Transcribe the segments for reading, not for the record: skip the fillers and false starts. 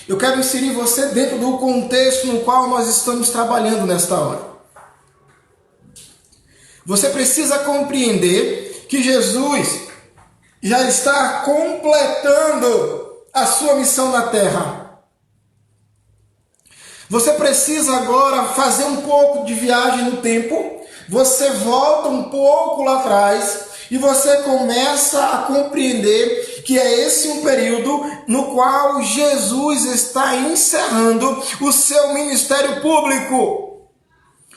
Eu quero inserir você dentro do contexto no qual nós estamos trabalhando nesta hora. Você precisa compreender que Jesus já está completando a sua missão na terra. Você precisa agora fazer um pouco de viagem no tempo. Você volta um pouco lá atrás e você começa a compreender que é esse um período no qual Jesus está encerrando o seu ministério público.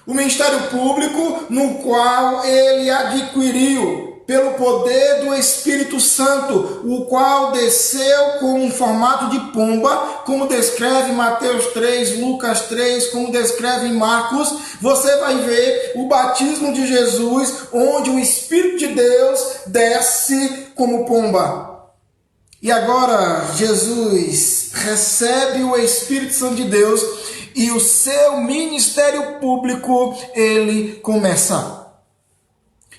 O ministério público no qual ele adquiriu pelo poder do Espírito Santo, o qual desceu com um formato de pomba, como descreve Mateus 3, Lucas 3, como descreve em Marcos. Você vai ver o batismo de Jesus, onde o Espírito de Deus desce como pomba. E agora Jesus recebe o Espírito Santo de Deus e o seu ministério público, ele começa.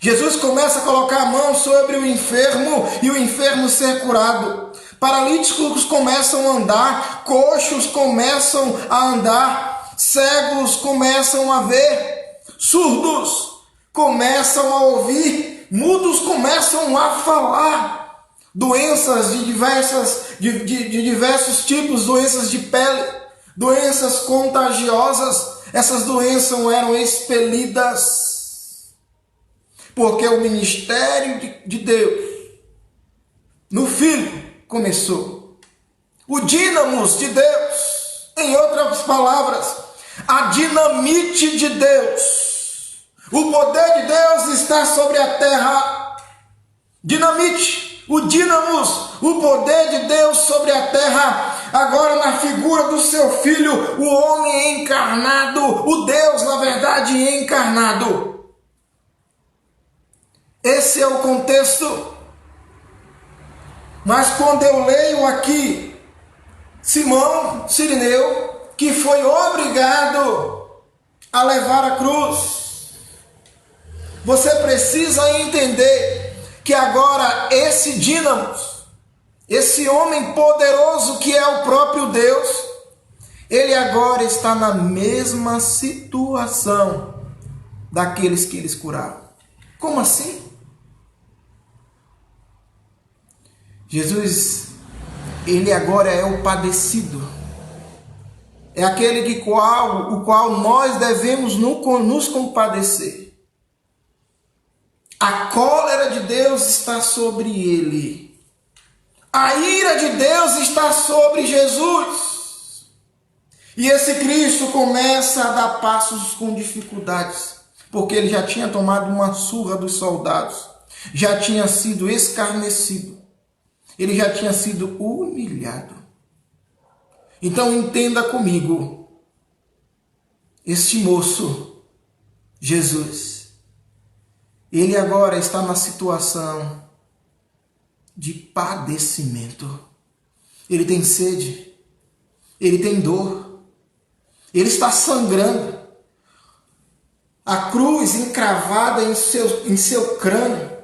Jesus começa a colocar a mão sobre o enfermo e o enfermo ser curado. Paralíticos começam a andar, coxos começam a andar, cegos começam a ver, surdos começam a ouvir, mudos começam a falar. Doenças de diversos tipos, doenças de pele, doenças contagiosas, essas doenças eram expelidas. Porque o ministério de Deus no Filho começou. O dínamos de Deus, em outras palavras, a dinamite de Deus. O poder de Deus está sobre a terra. Dinamite, o dínamos, o poder de Deus sobre a terra. Agora na figura do seu Filho, o homem encarnado, o Deus, na verdade, encarnado. Esse é o contexto. Mas quando eu leio aqui Simão Cirineu, que foi obrigado a levar a cruz, você precisa entender que agora esse dínamo, esse homem poderoso que é o próprio Deus, ele agora está na mesma situação daqueles que eles curaram. Como assim? Jesus, ele agora é o padecido. É aquele o qual nós devemos nos compadecer. A cólera de Deus está sobre ele. A ira de Deus está sobre Jesus. E esse Cristo começa a dar passos com dificuldades, porque ele já tinha tomado uma surra dos soldados, já tinha sido escarnecido. Ele já tinha sido humilhado. Então entenda comigo. Este moço, Jesus, ele agora está na situação de padecimento. Ele tem sede. Ele tem dor. Ele está sangrando. A cruz encravada em seu crânio.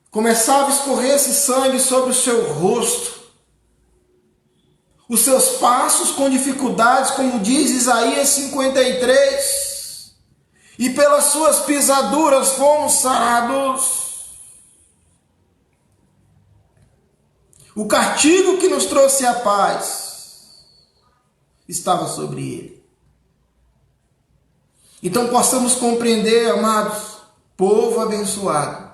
Começava a escorrer esse sangue sobre o seu rosto. Os seus passos com dificuldades, como diz Isaías 53. E pelas suas pisaduras fomos sarados. O castigo que nos trouxe a paz estava sobre ele. Então possamos compreender, amados, povo abençoado.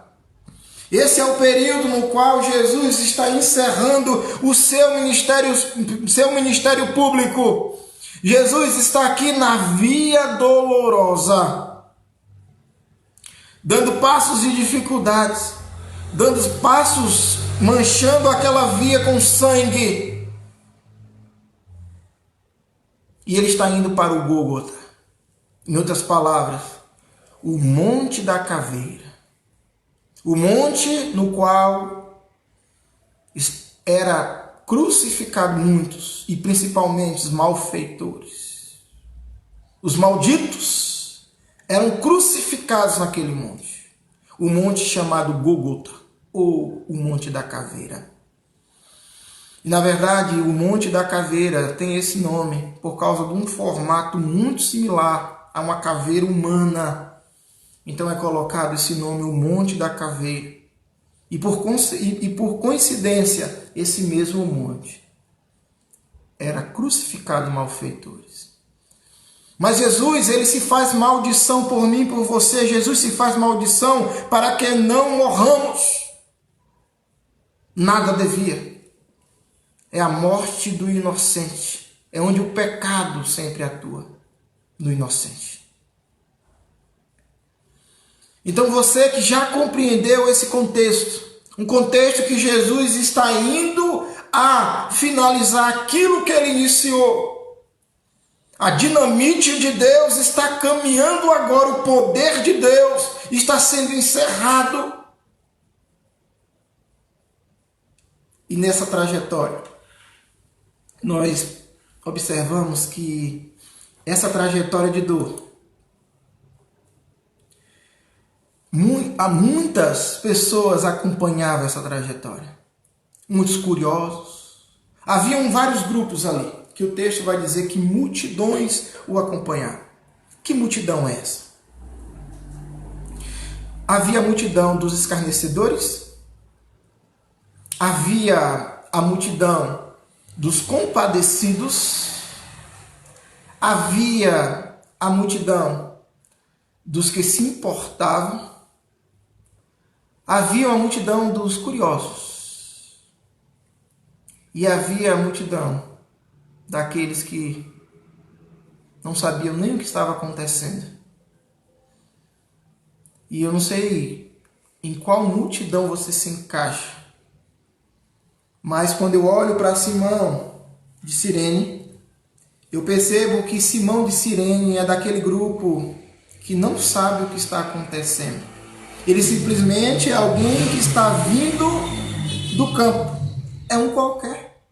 Esse é o período no qual Jesus está encerrando o seu ministério público. Jesus está aqui na via dolorosa, dando passos de dificuldades, dando passos, manchando aquela via com sangue. E ele está indo para o Gólgota. Em outras palavras, o Monte da Caveira. O monte no qual era crucificado muitos, e principalmente os malfeitores. Os malditos eram crucificados naquele monte. O monte chamado Gólgota, ou o Monte da Caveira. E na verdade, o Monte da Caveira tem esse nome por causa de um formato muito similar a uma caveira humana. Então é colocado esse nome, o Monte da Caveira. E por coincidência, esse mesmo monte era crucificado malfeitores. Mas Jesus, ele se faz maldição por mim, por você. Jesus se faz maldição para que não morramos. Nada devia. É a morte do inocente. É onde o pecado sempre atua, no inocente. Então você que já compreendeu esse contexto, um contexto que Jesus está indo a finalizar aquilo que ele iniciou. A dinamite de Deus está caminhando agora, o poder de Deus está sendo encerrado. E nessa trajetória, nós observamos que essa trajetória de dor, muitas pessoas acompanhavam essa trajetória, muitos curiosos. Haviam vários grupos ali, que o texto vai dizer que multidões o acompanhavam. Que multidão é essa? Havia a multidão dos escarnecedores, havia a multidão dos compadecidos, havia a multidão dos que se importavam, havia a multidão dos curiosos e havia a multidão daqueles que não sabiam nem o que estava acontecendo. E eu não sei em qual multidão você se encaixa, mas quando eu olho para Simão de Cirene, eu percebo que Simão de Cirene é daquele grupo que não sabe o que está acontecendo. Ele simplesmente é alguém que está vindo do campo. É um qualquer.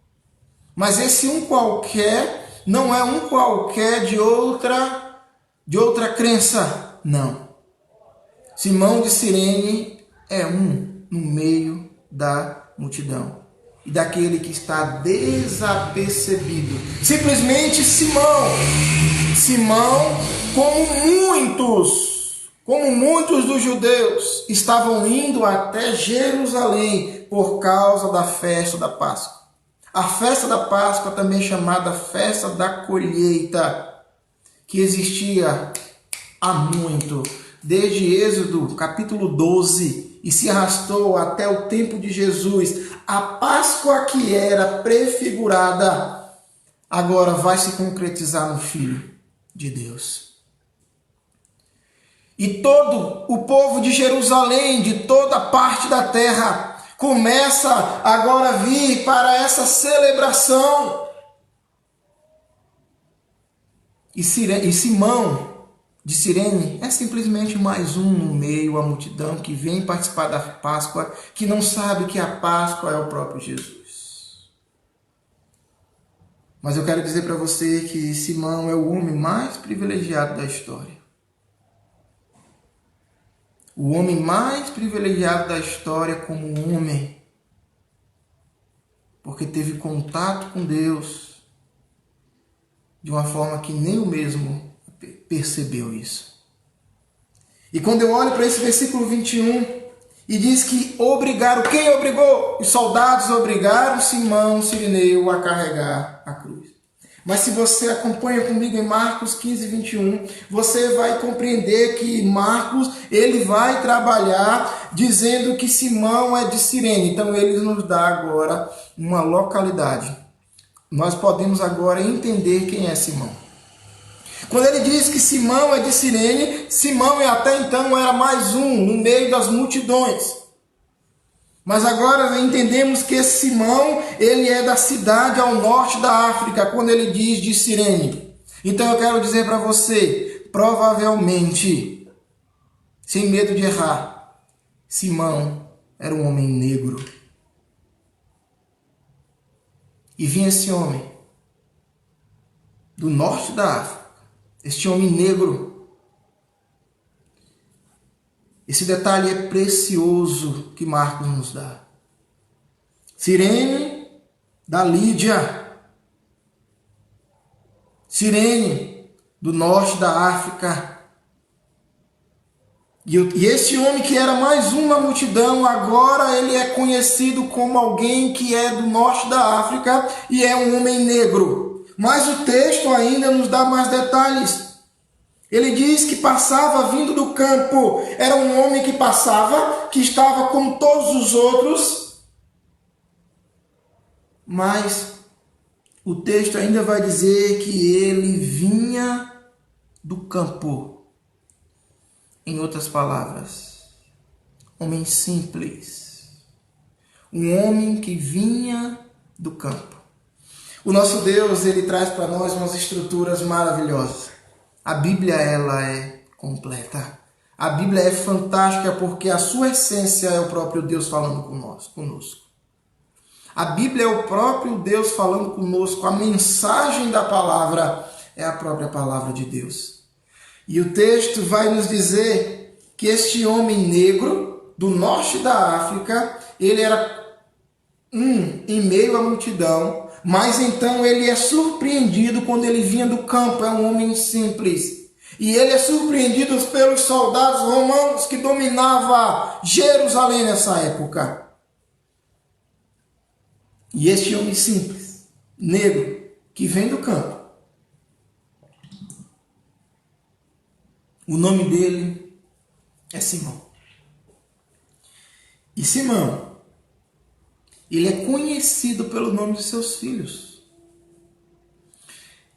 Mas esse um qualquer não é um qualquer de outra crença. Não. Simão de Cirene é um no meio da multidão. E daquele que está desapercebido. Simplesmente Simão. Simão, como muitos dos judeus, estavam indo até Jerusalém por causa da festa da Páscoa. A festa da Páscoa, também chamada festa da colheita, que existia há muito, desde Êxodo capítulo 12, e se arrastou até o tempo de Jesus. A Páscoa que era prefigurada, agora vai se concretizar no Filho de Deus. E todo o povo de Jerusalém, de toda parte da terra, começa agora a vir para essa celebração. E Simão de Cirene é simplesmente mais um no meio da multidão que vem participar da Páscoa, que não sabe que a Páscoa é o próprio Jesus. Mas eu quero dizer para você que Simão é o homem mais privilegiado da história. O homem mais privilegiado da história como homem, porque teve contato com Deus de uma forma que nem o mesmo percebeu isso. E quando eu olho para esse versículo 21, e diz que obrigaram, quem obrigou? Os soldados obrigaram Simão Cireneu a carregar a cruz. Mas se você acompanha comigo em Marcos 15, 21, você vai compreender que Marcos, ele vai trabalhar dizendo que Simão é de Cirene. Então ele nos dá agora uma localidade. Nós podemos agora entender quem é Simão. Quando ele diz que Simão é de Cirene, Simão até então era mais um no meio das multidões. Mas agora entendemos que esse Simão, ele é da cidade ao norte da África, quando ele diz de Cirene. Então eu quero dizer para você, provavelmente, sem medo de errar, Simão era um homem negro. E vinha esse homem do norte da África, este homem negro. Esse detalhe é precioso que Marcos nos dá. Cirene, da Lídia, Cirene, do norte da África. E esse homem que era mais um na multidão, agora ele é conhecido como alguém que é do norte da África e é um homem negro. Mas o texto ainda nos dá mais detalhes. Ele diz que passava vindo do campo. Era um homem que passava, que estava como todos os outros. Mas o texto ainda vai dizer que ele vinha do campo. Em outras palavras, homem simples. Um homem que vinha do campo. O nosso Deus, ele traz para nós umas estruturas maravilhosas. A Bíblia, ela é completa. A Bíblia é fantástica porque a sua essência é o próprio Deus falando conosco. A Bíblia é o próprio Deus falando conosco. A mensagem da palavra é a própria palavra de Deus. E o texto vai nos dizer que este homem negro do norte da África, ele era em meio à multidão, mas então ele é surpreendido quando ele vinha do campo. É um homem simples. E ele é surpreendido pelos soldados romanos que dominavam Jerusalém nessa época. E este homem simples, negro, que vem do campo, o nome dele é Simão. E Simão, ele é conhecido pelo nome de seus filhos.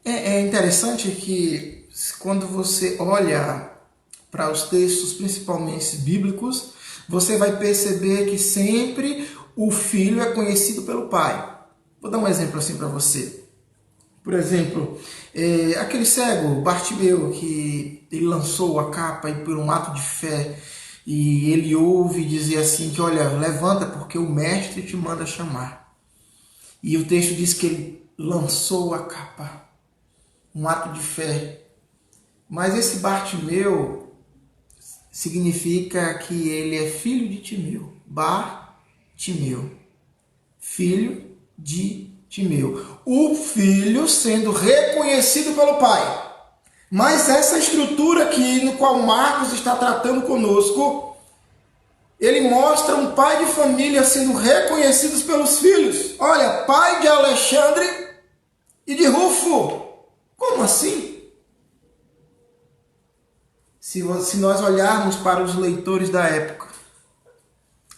É interessante que quando você olha para os textos, principalmente bíblicos, você vai perceber que sempre o filho é conhecido pelo pai. Vou dar um exemplo assim para você. Por exemplo, aquele cego, Bartimeu, que ele lançou a capa e por um ato de fé, e ele ouve dizer assim que, olha, levanta porque o mestre te manda chamar. E o texto diz que ele lançou a capa, um ato de fé. Mas esse Bartimeu significa que ele é filho de Timeu. Bartimeu, filho de Timeu. O filho sendo reconhecido pelo pai. Mas essa estrutura aqui, no qual Marcos está tratando conosco, ele mostra um pai de família sendo reconhecido pelos filhos. Olha, pai de Alexandre e de Rufo. Como assim? Se nós olharmos para os leitores da época,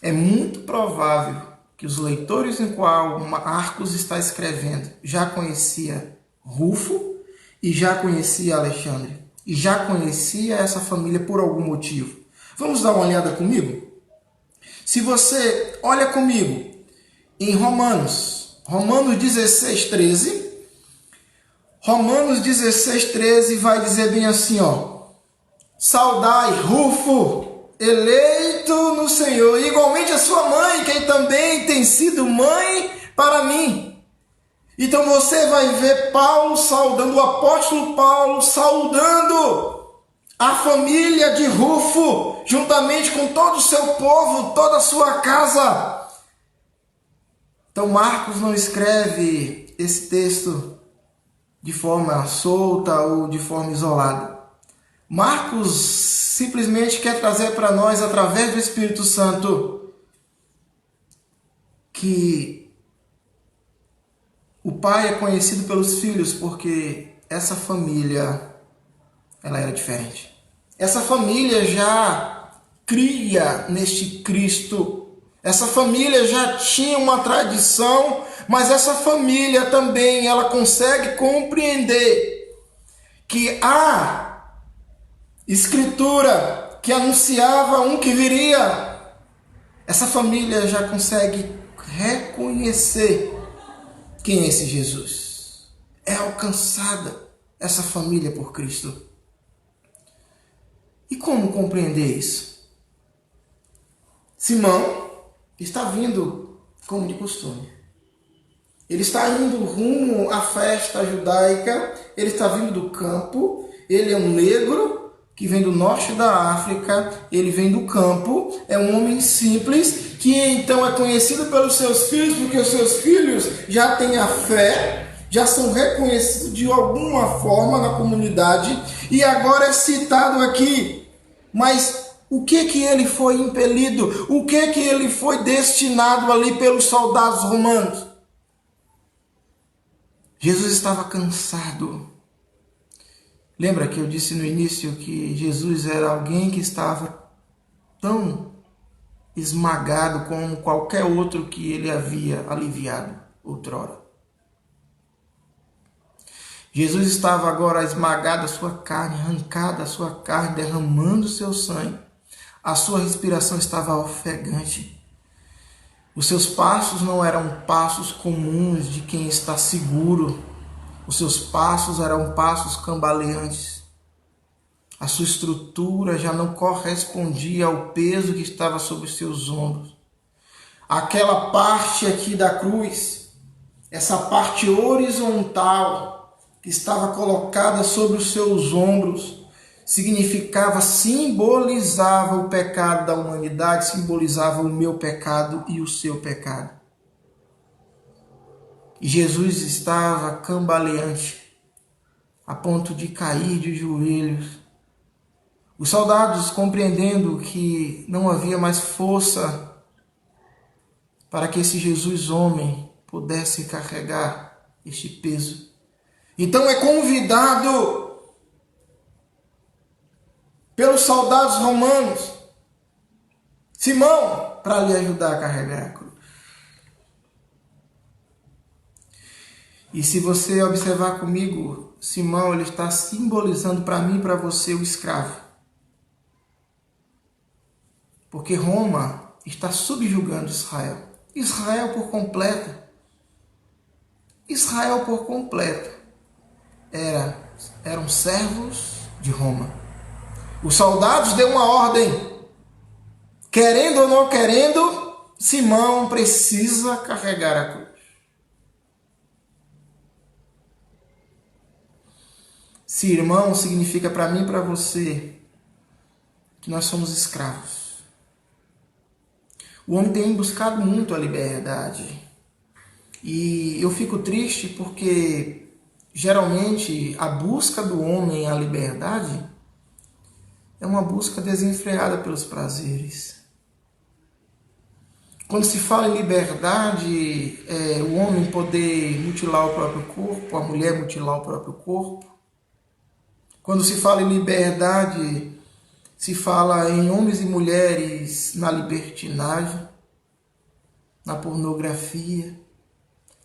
é muito provável que os leitores em qual Marcos está escrevendo já conhecia Rufo e já conhecia Alexandre e já conhecia essa família por algum motivo. Vamos dar uma olhada comigo? Se você olha comigo em Romanos 16:13, Romanos 16:13 vai dizer bem assim, ó: saudai Rufo, eleito no Senhor, igualmente a sua mãe, quem também tem sido mãe para mim. Então você vai ver Paulo saudando, o apóstolo Paulo saudando a família de Rufo, juntamente com todo o seu povo, toda a sua casa. Então Marcos não escreve esse texto de forma solta ou de forma isolada. Marcos simplesmente quer trazer para nós, através do Espírito Santo, que o pai é conhecido pelos filhos porque essa família, ela era diferente. Essa família já cria neste Cristo. Essa família já tinha uma tradição, mas essa família também, ela consegue compreender que a Escritura que anunciava um que viria, essa família já consegue reconhecer quem é esse Jesus. É alcançada essa família por Cristo. E como compreender isso? Simão está vindo como de costume. Ele está indo rumo à festa judaica, ele está vindo do campo, ele é um negro, que vem do norte da África, ele vem do campo, é um homem simples, que então é conhecido pelos seus filhos, porque os seus filhos já têm a fé, já são reconhecidos de alguma forma na comunidade, e agora é citado aqui. Mas o que ele foi impelido? O que ele foi destinado ali pelos soldados romanos? Jesus estava cansado. Lembra que eu disse no início que Jesus era alguém que estava tão esmagado como qualquer outro que ele havia aliviado outrora. Jesus estava agora esmagado a sua carne, arrancada a sua carne, derramando seu sangue. A sua respiração estava ofegante. Os seus passos não eram passos comuns de quem está seguro. Os seus passos eram passos cambaleantes. A sua estrutura já não correspondia ao peso que estava sobre os seus ombros. Aquela parte aqui da cruz, essa parte horizontal que estava colocada sobre os seus ombros, simbolizava o pecado da humanidade, simbolizava o meu pecado e o seu pecado. E Jesus estava cambaleante, a ponto de cair de joelhos. Os soldados, compreendendo que não havia mais força para que esse Jesus homem pudesse carregar este peso, então é convidado pelos soldados romanos, Simão, para lhe ajudar a carregar a cruz. E se você observar comigo, Simão, ele está simbolizando para mim e para você o escravo. Porque Roma está subjugando Israel. Israel por completo. Israel por completo eram servos de Roma. Os soldados deu uma ordem. Querendo ou não querendo, Simão precisa carregar a cruz. Se irmão significa para mim e para você que nós somos escravos. O homem tem buscado muito a liberdade. E eu fico triste porque geralmente a busca do homem à liberdade é uma busca desenfreada pelos prazeres. Quando se fala em liberdade, o homem poder mutilar o próprio corpo, a mulher mutilar o próprio corpo. Quando se fala em liberdade, se fala em homens e mulheres na libertinagem, na pornografia.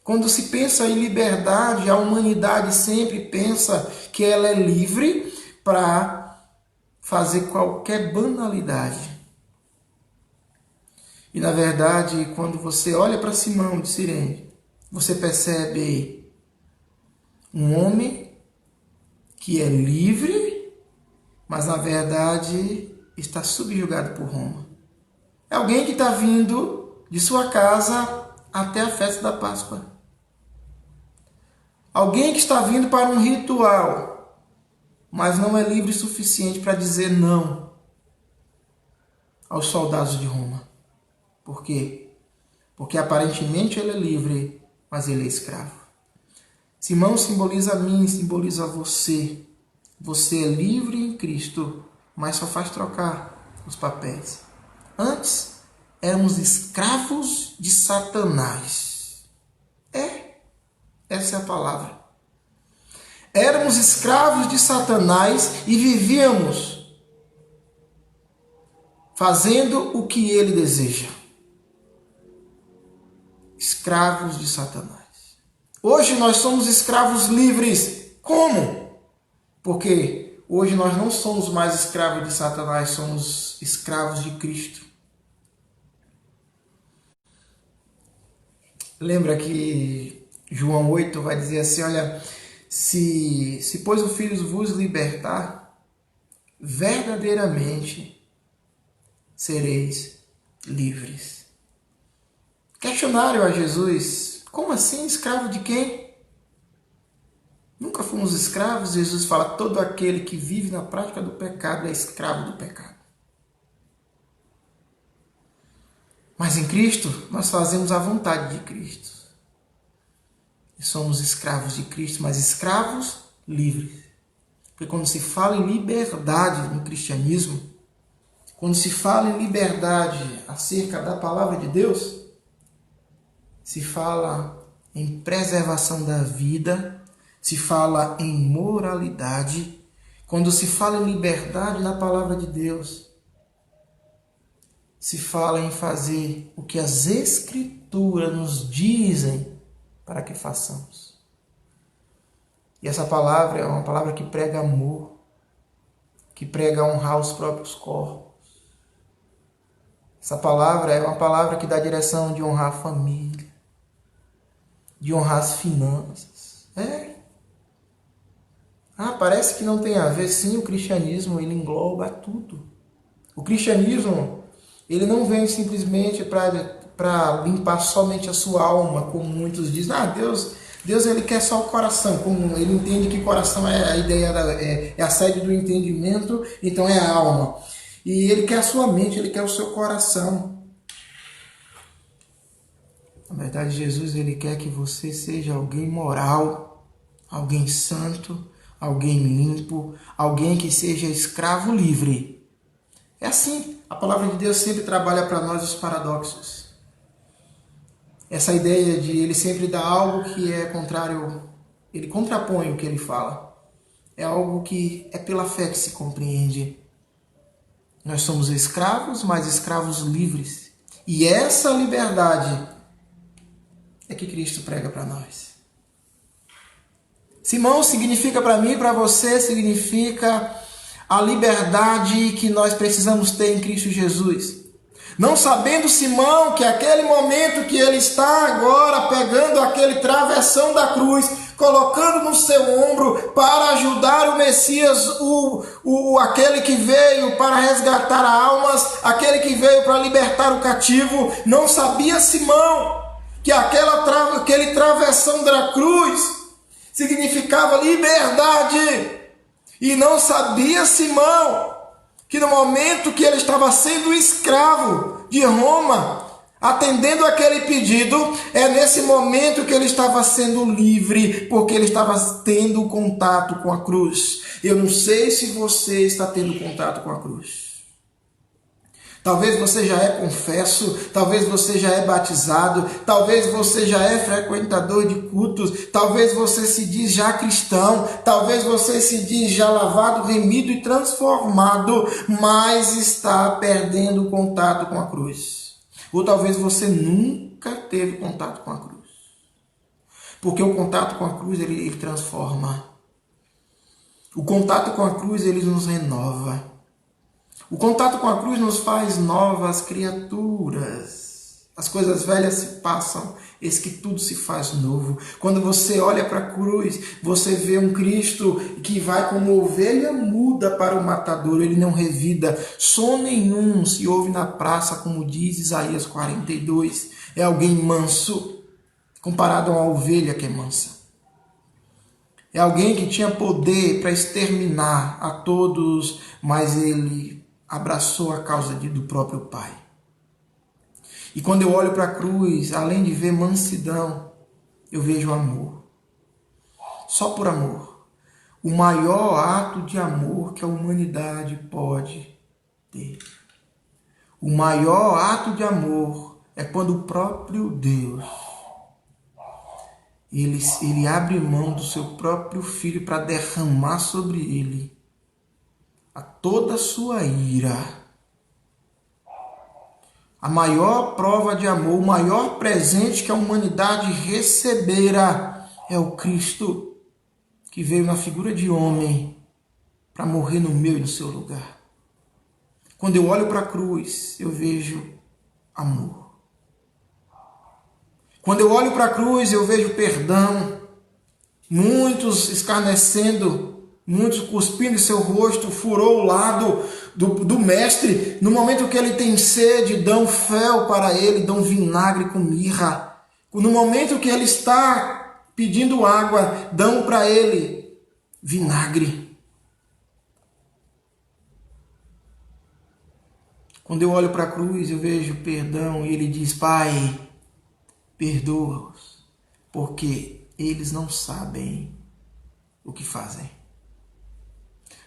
Quando se pensa em liberdade, a humanidade sempre pensa que ela é livre para fazer qualquer banalidade. E na verdade, quando você olha para Simão de Cirene, você percebe um homem que é livre, mas na verdade está subjugado por Roma. É alguém que está vindo de sua casa até a festa da Páscoa. Alguém que está vindo para um ritual, mas não é livre o suficiente para dizer não aos soldados de Roma. Por quê? Porque aparentemente ele é livre, mas ele é escravo. Simão simboliza a mim, simboliza você. Você é livre em Cristo, mas só faz trocar os papéis. Antes, éramos escravos de Satanás. Essa é a palavra. Éramos escravos de Satanás e vivíamos fazendo o que ele deseja. Escravos de Satanás. Hoje nós somos escravos livres. Como? Porque hoje nós não somos mais escravos de Satanás, somos escravos de Cristo. Lembra que João 8 vai dizer assim, olha, se pois o Filho vos libertar, verdadeiramente sereis livres. Questionário a Jesus, como assim escravo de quem? Nunca fomos escravos, Jesus fala, todo aquele que vive na prática do pecado é escravo do pecado. Mas em Cristo, nós fazemos a vontade de Cristo. E somos escravos de Cristo, mas escravos livres. Porque quando se fala em liberdade no cristianismo, quando se fala em liberdade acerca da palavra de Deus, se fala em preservação da vida, se fala em moralidade. Quando se fala em liberdade na palavra de Deus, se fala em fazer o que as Escrituras nos dizem para que façamos. E essa palavra é uma palavra que prega amor, que prega honrar os próprios corpos. Essa palavra é uma palavra que dá a direção de honrar a família, de honrar as finanças. Parece que não tem a ver. Sim, o cristianismo, ele engloba tudo. O cristianismo, ele não vem simplesmente para limpar somente a sua alma, como muitos dizem. Deus ele quer só o coração, como ele entende que coração é a ideia, é a sede do entendimento, então é a alma. E ele quer a sua mente, ele quer o seu coração. Na verdade, Jesus ele quer que você seja alguém moral, alguém santo, alguém limpo, alguém que seja escravo livre. É assim, a palavra de Deus sempre trabalha para nós os paradoxos. Essa ideia de ele sempre dar algo que é contrário, ele contrapõe o que ele fala. É algo que é pela fé que se compreende. Nós somos escravos, mas escravos livres. E essa liberdade é que Cristo prega para nós. Simão significa para mim e para você, significa a liberdade que nós precisamos ter em Cristo Jesus. Não sabendo Simão que aquele momento que ele está agora pegando aquele travessão da cruz, colocando no seu ombro para ajudar o Messias, aquele que veio para resgatar almas, aquele que veio para libertar o cativo, não sabia Simão que aquele travessão da cruz significava liberdade. E não sabia Simão que no momento que ele estava sendo escravo de Roma, atendendo aquele pedido, é nesse momento que ele estava sendo livre, porque ele estava tendo contato com a cruz. Eu não sei se você está tendo contato com a cruz. Talvez você já é confesso, talvez você já é batizado, talvez você já é frequentador de cultos, talvez você se diz já cristão, talvez você se diz já lavado, remido e transformado, mas está perdendo o contato com a cruz. Ou talvez você nunca teve contato com a cruz. Porque o contato com a cruz, ele transforma. O contato com a cruz, ele nos renova. O contato com a cruz nos faz novas criaturas. As coisas velhas se passam, eis que tudo se faz novo. Quando você olha para a cruz, você vê um Cristo que vai como ovelha muda para o matadouro. Ele não revida. Som nenhum se ouve na praça, como diz Isaías 42. É alguém manso, comparado a uma ovelha que é mansa. É alguém que tinha poder para exterminar a todos, mas ele abraçou a causa do próprio Pai. E quando eu olho para a cruz, além de ver mansidão, eu vejo amor. Só por amor. O maior ato de amor que a humanidade pode ter. O maior ato de amor é quando o próprio Deus, ele abre mão do seu próprio Filho para derramar sobre ele a toda a sua ira. A maior prova de amor, o maior presente que a humanidade recebera é o Cristo que veio na figura de homem para morrer no meu e no seu lugar. Quando eu olho para a cruz, eu vejo amor. Quando eu olho para a cruz, eu vejo perdão. Muitos escarnecendo, muitos cuspindo em seu rosto, furou o lado do mestre. No momento que ele tem sede, dão fel para ele, dão vinagre com mirra. No momento que ele está pedindo água, dão para ele vinagre. Quando eu olho para a cruz, eu vejo perdão e ele diz: Pai, perdoa-os, porque eles não sabem o que fazem.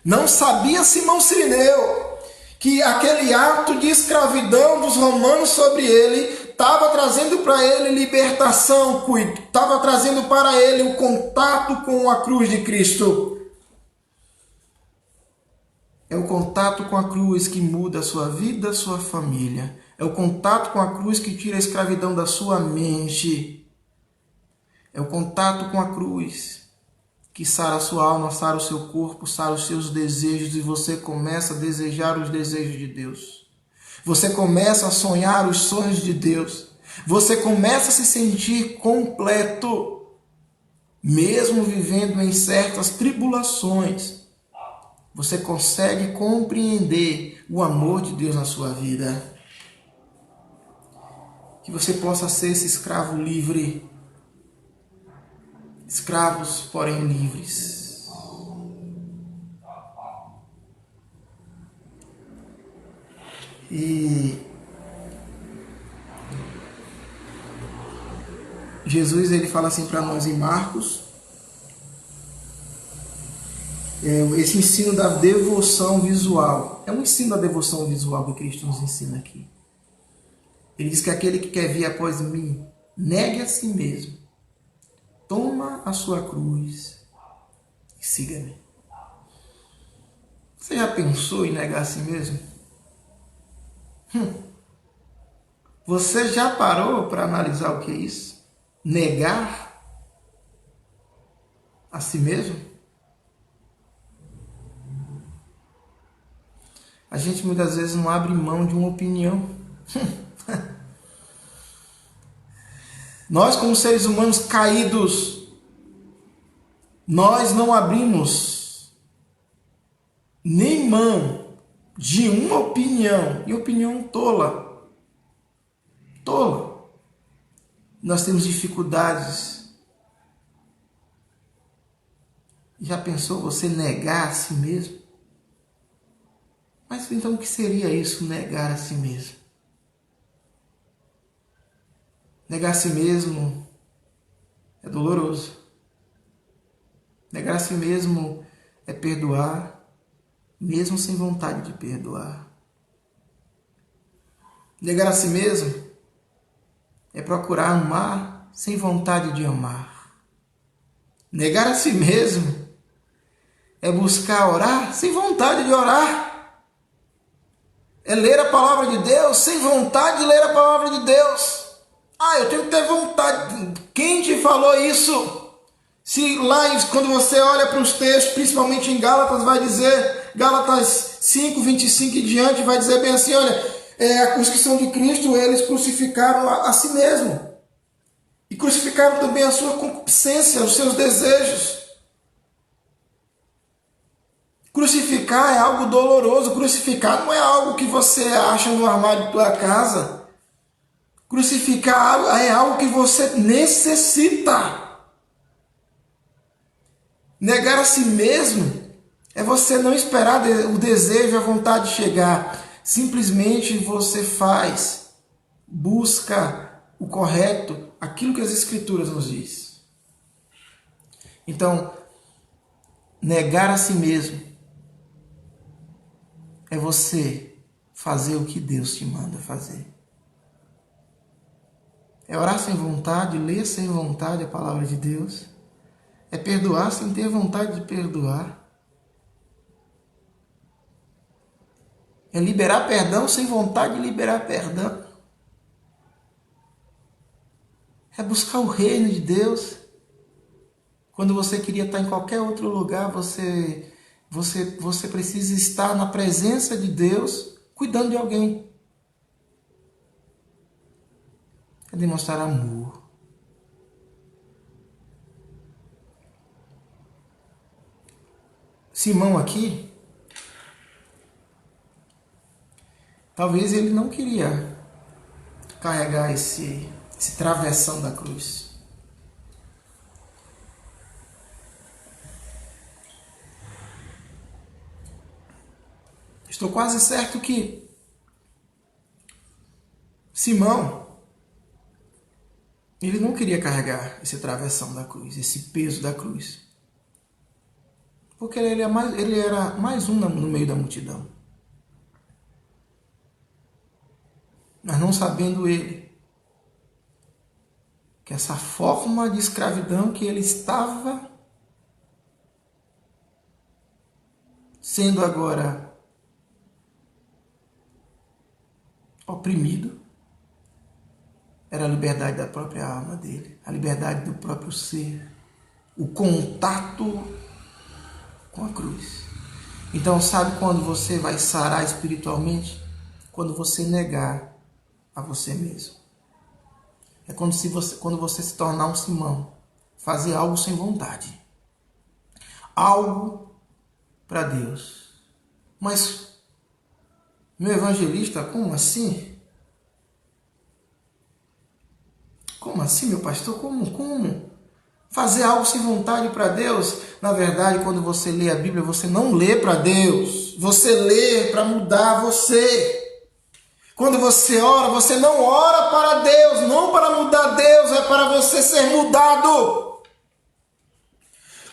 Não sabia Simão Cirineu que aquele ato de escravidão dos romanos sobre ele estava trazendo para ele libertação, estava trazendo para ele o contato com a cruz de Cristo. É o contato com a cruz que muda a sua vida, a sua família. É o contato com a cruz que tira a escravidão da sua mente. É o contato com a cruz que sara a sua alma, sara o seu corpo, sara os seus desejos e você começa a desejar os desejos de Deus. Você começa a sonhar os sonhos de Deus. Você começa a se sentir completo, mesmo vivendo em certas tribulações. Você consegue compreender o amor de Deus na sua vida. Que você possa ser esse escravo livre. Escravos, porém livres. E Jesus ele fala assim para nós em Marcos, esse ensino da devoção visual. É um ensino da devoção visual que Cristo nos ensina aqui. Ele diz que aquele que quer vir após mim, negue a si mesmo, toma a sua cruz e siga-me. Você já pensou em negar a si mesmo? Você já parou para analisar o que é isso? Negar a si mesmo? A gente muitas vezes não abre mão de uma opinião. Nós, como seres humanos caídos, nós não abrimos nem mão de uma opinião, e opinião tola. Tola. Nós temos dificuldades. Já pensou você negar a si mesmo? Mas então o que seria isso, negar a si mesmo? Negar a si mesmo é doloroso. Negar a si mesmo é perdoar, mesmo sem vontade de perdoar. Negar a si mesmo é procurar amar sem vontade de amar. Negar a si mesmo é buscar orar sem vontade de orar. É ler a palavra de Deus sem vontade de ler a palavra de Deus. Eu tenho que ter vontade. Quem te falou isso? Se lá, quando você olha para os textos, principalmente em Gálatas, vai dizer, Gálatas 5, 25 e diante, vai dizer bem assim, olha, os que são de Cristo, eles crucificaram a si mesmo. E crucificaram também a sua concupiscência, os seus desejos. Crucificar é algo doloroso. Crucificar não é algo que você acha no armário da tua casa. Crucificar é algo que você necessita. Negar a si mesmo é você não esperar o desejo, a vontade chegar. Simplesmente você faz, busca o correto, aquilo que as Escrituras nos diz. Então, negar a si mesmo é você fazer o que Deus te manda fazer. É orar sem vontade, ler sem vontade a palavra de Deus. É perdoar sem ter vontade de perdoar. É liberar perdão sem vontade de liberar perdão. É buscar o reino de Deus. Quando você queria estar em qualquer outro lugar, você precisa estar na presença de Deus, cuidando de alguém. É demonstrar amor. Simão aqui, talvez ele não queria carregar esse travessão da cruz. Estou quase certo que Simão, ele não queria carregar esse travessão da cruz, esse peso da cruz. Porque ele era mais um no meio da multidão. Mas não sabendo ele que essa forma de escravidão que ele estava sendo agora oprimido, era a liberdade da própria alma dele, a liberdade do próprio ser, o contato com a cruz. Então, sabe quando você vai sarar espiritualmente? Quando você negar a você mesmo. É quando você se tornar um Simão, fazer algo sem vontade, algo para Deus. Mas, meu evangelista, como assim? Como assim, meu pastor? Como? Fazer algo sem vontade para Deus? Na verdade, quando você lê a Bíblia, você não lê para Deus. Você lê para mudar você. Quando você ora, você não ora para Deus, não para mudar Deus, é para você ser mudado.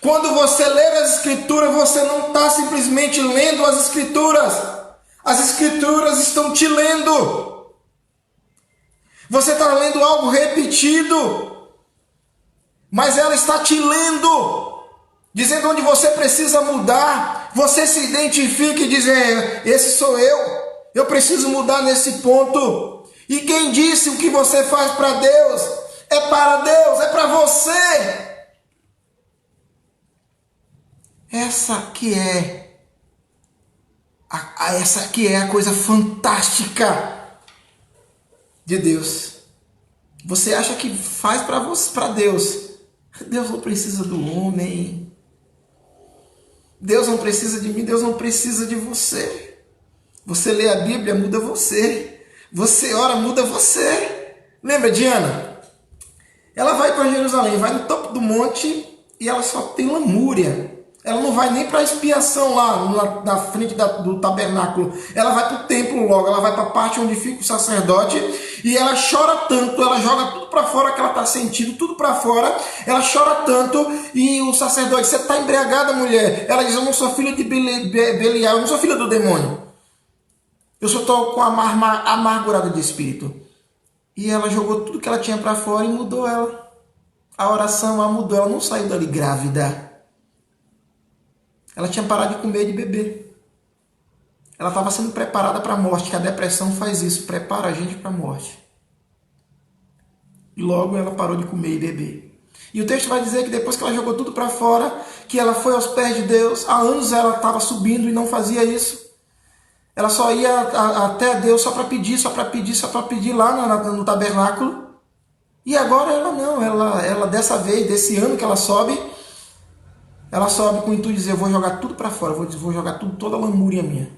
Quando você lê as Escrituras, você não está simplesmente lendo as Escrituras. As Escrituras estão te lendo. Você está lendo algo repetido, mas ela está te lendo, dizendo onde você precisa mudar. Você se identifica e diz, esse sou eu preciso mudar nesse ponto. E quem disse o que você faz para Deus? É para Deus, é para você. Essa que é a coisa fantástica de Deus. Você acha que faz para Deus. Deus não precisa do homem. Deus não precisa de mim, Deus não precisa de você. Você lê a Bíblia, muda você. Você ora, muda você. Lembra de Ana? Ela vai para Jerusalém, vai no topo do monte e ela só tem lamúria. Ela não vai nem para a expiação lá na frente do tabernáculo. Ela vai para o templo logo, ela vai para a parte onde fica o sacerdote e ela chora tanto, ela joga tudo para fora que ela está sentindo, tudo para fora. Ela chora tanto e o sacerdote, você está embriagada, mulher? Ela diz, eu não sou filha de Belial, eu não sou filha do demônio. Eu só estou amargurada de espírito. E ela jogou tudo que ela tinha para fora e mudou ela. A oração a mudou, ela não saiu dali grávida. Ela tinha parado de comer e de beber. Ela estava sendo preparada para a morte, que a depressão faz isso, prepara a gente para a morte. E logo ela parou de comer e beber. E o texto vai dizer que depois que ela jogou tudo para fora, que ela foi aos pés de Deus, há anos ela estava subindo e não fazia isso. Ela só ia até Deus só para pedir lá no tabernáculo. E agora ela não, ela dessa vez, desse ano que ela sobe com o intuito de dizer, eu vou jogar tudo para fora, vou jogar tudo, toda a lamúria minha.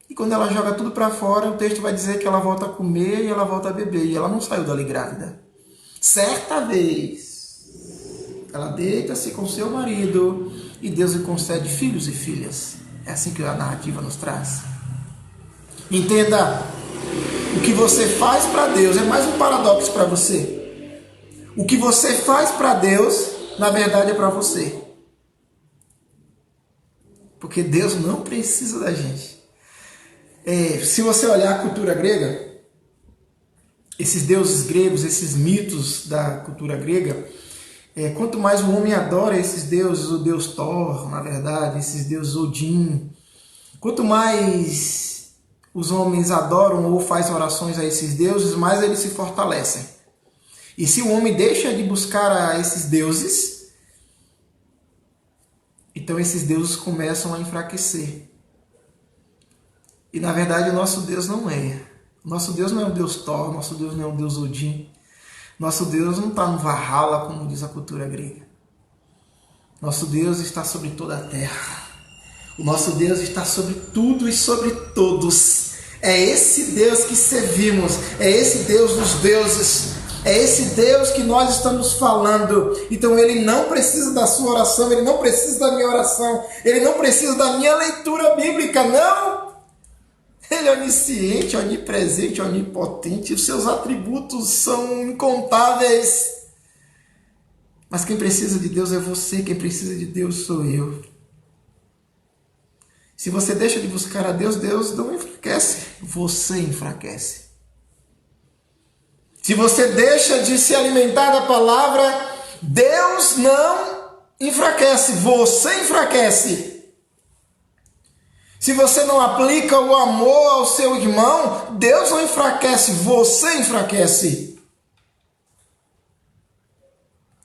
E quando ela joga tudo para fora, o texto vai dizer que ela volta a comer e ela volta a beber. E ela não saiu dali grávida. Certa vez, ela deita-se com seu marido e Deus lhe concede filhos e filhas. É assim que a narrativa nos traz. Entenda, o que você faz para Deus é mais um paradoxo para você. O que você faz para Deus, na verdade, é para você. Porque Deus não precisa da gente. Se você olhar a cultura grega, esses deuses gregos, esses mitos da cultura grega, quanto mais o homem adora esses deuses, o deus Thor, na verdade, esses deuses Odin, quanto mais os homens adoram ou fazem orações a esses deuses, mais eles se fortalecem. E se o homem deixa de buscar a esses deuses, então esses deuses começam a enfraquecer. E na verdade o nosso Deus não é. O nosso Deus não é o Deus Thor, nosso Deus não é o Deus Odin. Nosso Deus não está no Valhalla, como diz a cultura grega. Nosso Deus está sobre toda a terra. O nosso Deus está sobre tudo e sobre todos. É esse Deus que servimos. É esse Deus dos deuses. É esse Deus que nós estamos falando. Então ele não precisa da sua oração, ele não precisa da minha oração, ele não precisa da minha leitura bíblica, não. Ele é onisciente, onipresente, onipotente, os seus atributos são incontáveis. Mas quem precisa de Deus é você, quem precisa de Deus sou eu. Se você deixa de buscar a Deus, Deus não enfraquece, você enfraquece. Se você deixa de se alimentar da palavra, Deus não enfraquece, você enfraquece. Se você não aplica o amor ao seu irmão, Deus não enfraquece, você enfraquece.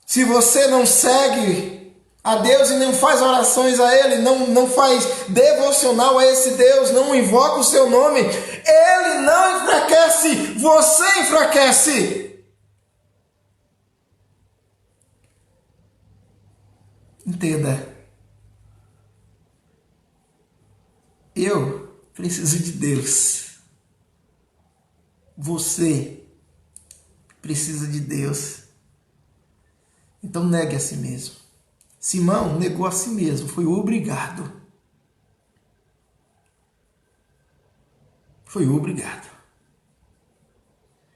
Se você não segue a Deus e não faz orações a Ele, não faz devocional a esse Deus, não invoca o seu nome, Ele não enfraquece, você enfraquece. Entenda. Eu preciso de Deus. Você precisa de Deus. Então negue a si mesmo. Simão negou a si mesmo, foi obrigado. Foi obrigado.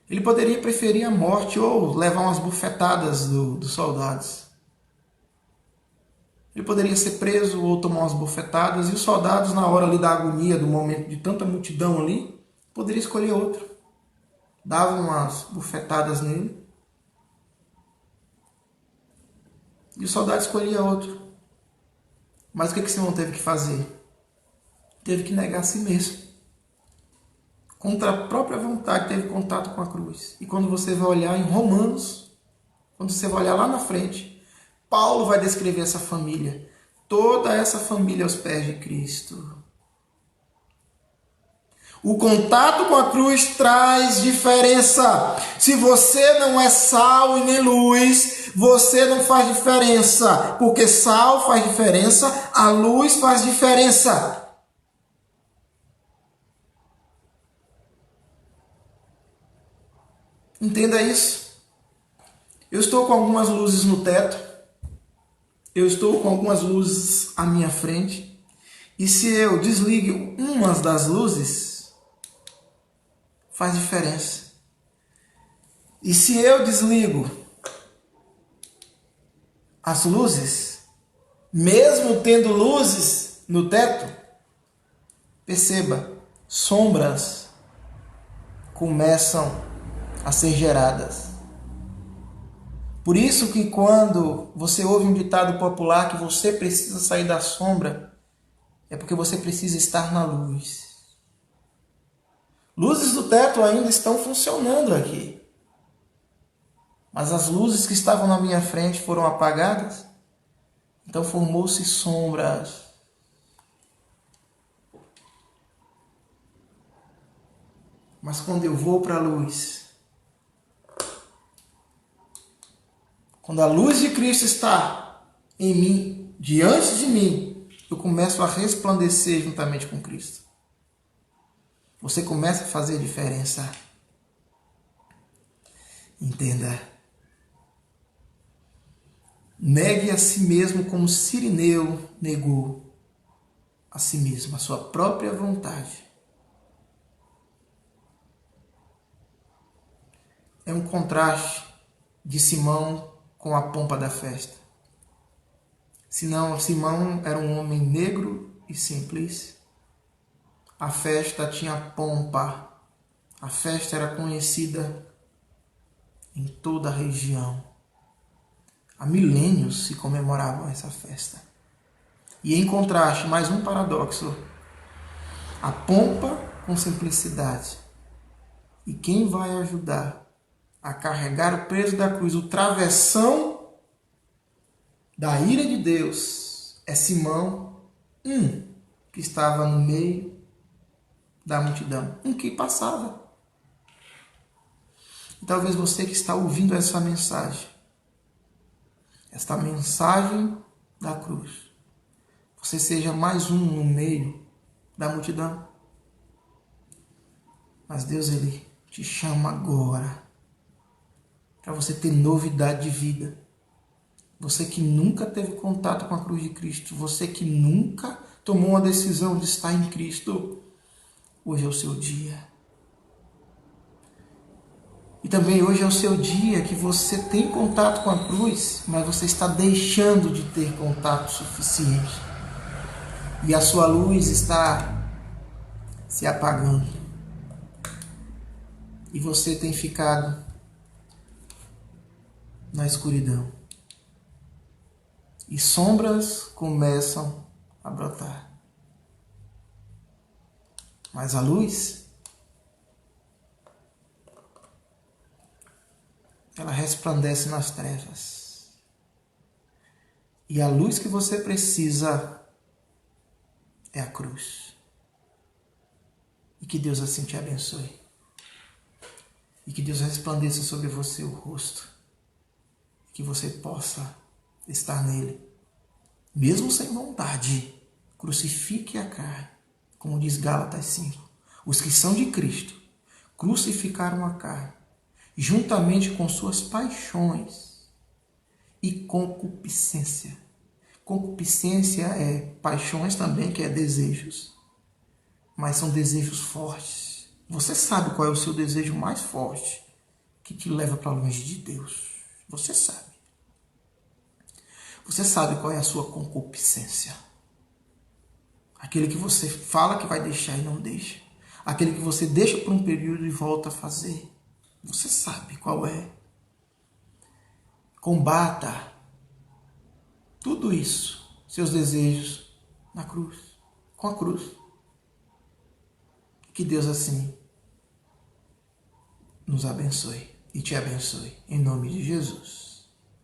Ele poderia preferir a morte ou levar umas bufetadas dos soldados. Ele poderia ser preso ou tomar umas bufetadas, e os soldados, na hora ali da agonia, do momento de tanta multidão ali, poderiam escolher outro. Davam umas bufetadas nele, e o soldado escolhia outro. Mas o que Simão teve que fazer? Teve que negar a si mesmo. Contra a própria vontade, teve contato com a cruz. E quando você vai olhar em Romanos, quando você vai olhar lá na frente, Paulo vai descrever essa família. Toda essa família aos pés de Cristo. O contato com a cruz traz diferença. Se você não é sal e nem luz, você não faz diferença. Porque sal faz diferença, a luz faz diferença. Entenda isso. Eu estou com algumas luzes no teto. Eu estou com algumas luzes à minha frente. E se eu desligo umas das luzes, faz diferença. E se eu desligo as luzes, mesmo tendo luzes no teto, perceba, sombras começam a ser geradas. Por isso que quando você ouve um ditado popular que você precisa sair da sombra, é porque você precisa estar na luz. Luzes do teto ainda estão funcionando aqui. Mas as luzes que estavam na minha frente foram apagadas. Então formou-se sombras. Mas quando eu vou para a luz, quando a luz de Cristo está em mim, diante de mim, eu começo a resplandecer juntamente com Cristo. Você começa a fazer diferença. Entenda. Negue a si mesmo como Cirineu negou a si mesmo, a sua própria vontade. É um contraste de Simão com a pompa da festa. Simão era um homem negro e simples. A festa tinha pompa. A festa era conhecida em toda a região. Há milênios se comemoravam essa festa. E em contraste, mais um paradoxo. A pompa com simplicidade. E quem vai ajudar a carregar o peso da cruz, o travessão da ira de Deus, é Simão, que estava no meio da multidão, que passava. E talvez você que está ouvindo essa mensagem da cruz, você seja mais um no meio da multidão. Mas Deus, Ele te chama agora para você ter novidade de vida. Você que nunca teve contato com a cruz de Cristo, você que nunca tomou uma decisão de estar em Cristo, hoje é o seu dia. E também hoje é o seu dia que você tem contato com a cruz, mas você está deixando de ter contato suficiente. E a sua luz está se apagando. E você tem ficado na escuridão. E sombras começam a brotar. Mas a luz, ela resplandece nas trevas. E a luz que você precisa é a cruz. E que Deus assim te abençoe. E que Deus resplandeça sobre você o rosto. Que você possa estar nele. Mesmo sem vontade, crucifique a carne. Como diz Gálatas 5. Os que são de Cristo crucificaram a carne, juntamente com suas paixões e concupiscência. Concupiscência é paixões também, que é desejos. Mas são desejos fortes. Você sabe qual é o seu desejo mais forte que te leva para longe de Deus. Você sabe. Você sabe qual é a sua concupiscência. Aquele que você fala que vai deixar e não deixa. Aquele que você deixa por um período e volta a fazer. Você sabe qual é. Combata tudo isso, seus desejos, na cruz, com a cruz. Que Deus assim nos abençoe e te abençoe, em nome de Jesus.